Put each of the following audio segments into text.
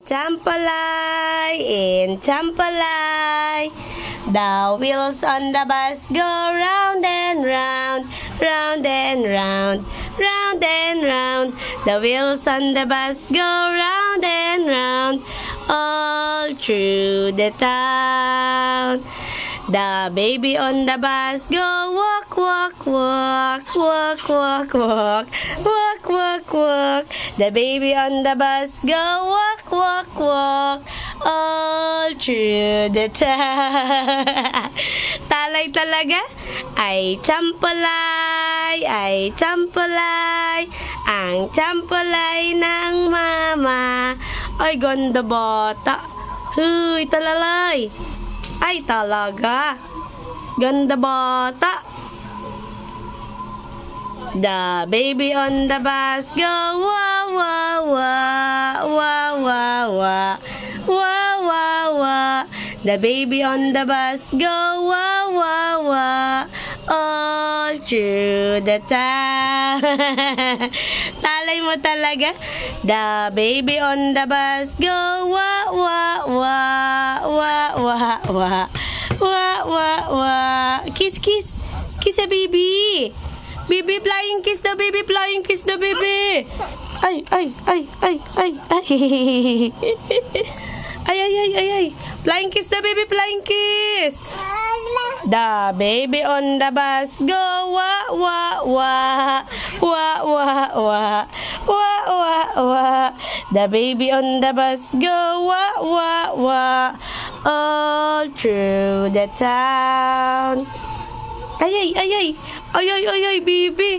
Champolite in Champolite, the wheels on the bus go round and round, round and round, round and round. The wheels on the bus go round and round, all through the town. The baby on the bus go walk, walk, walk, walk, walk, walk, walk, walk, walk. The baby on the bus go walk, walk, walk, all through the town. Talay talaga, ay Champolite, ay Champolite, ang Champolite ng mama. Ay ganda bata, huy talalay. Ay talaga, ganda bata. The baby on the bus go wah wah wah wah wah wah wah wah wah. The baby on the bus go wah wah wah all through the town. Talay mo talaga. The baby on the bus go wah wah wah wah wah wah wah wah wah. Kiss kiss kiss the baby. Baby flying kiss the baby, flying kiss the baby. Ay ay ay ay ay ay. Ay ay ay ay ay. Flying kiss the baby, flying kiss. The baby on the bus go wah wah wah wah wah wah wah wah wah. The baby on the bus go wah wah wah all through the town. Ay ay ay ay ay ay ay ay baby.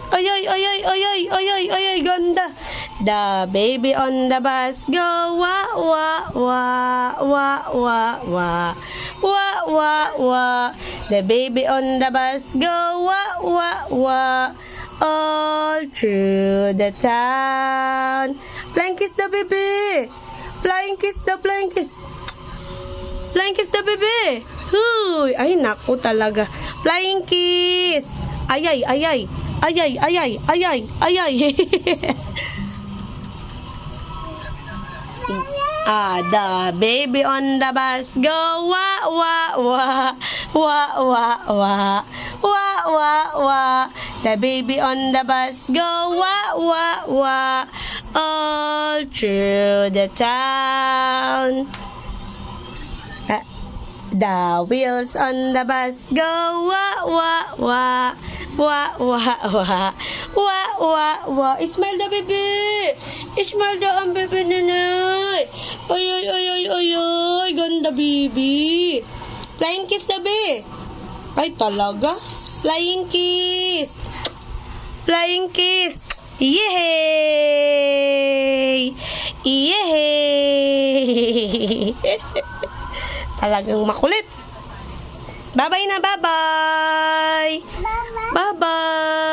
Ay ay ay ay ay ay ay ay ay ay ganda. The baby on the bus go wah wah wah wah wah wah wah wah wah. The baby on the bus go wah wah wah all through the town. Flying kiss the baby. Flying kiss the flying kiss. Flying kiss the baby. Huy, ay naku talaga. Flying kiss. Ay ay ay ay. Ay ay ay ay ay ay ay ay. The baby on the bus go wah wah wah wah wah wah wah wah wah. The baby on the bus go wah wah wah all through the town. The wheels on the bus go wah wah wah wah wah wah wah wah wah. Smile the baby. Smile the ang baby nanay. Ay ay ay ay ay ay. Ganda baby. Flying kiss the baby. Ay talaga. Flying kiss. Flying kiss. Yehey! Yehey! Talagang makulit. Bye-bye na, bye-bye! Bye-bye!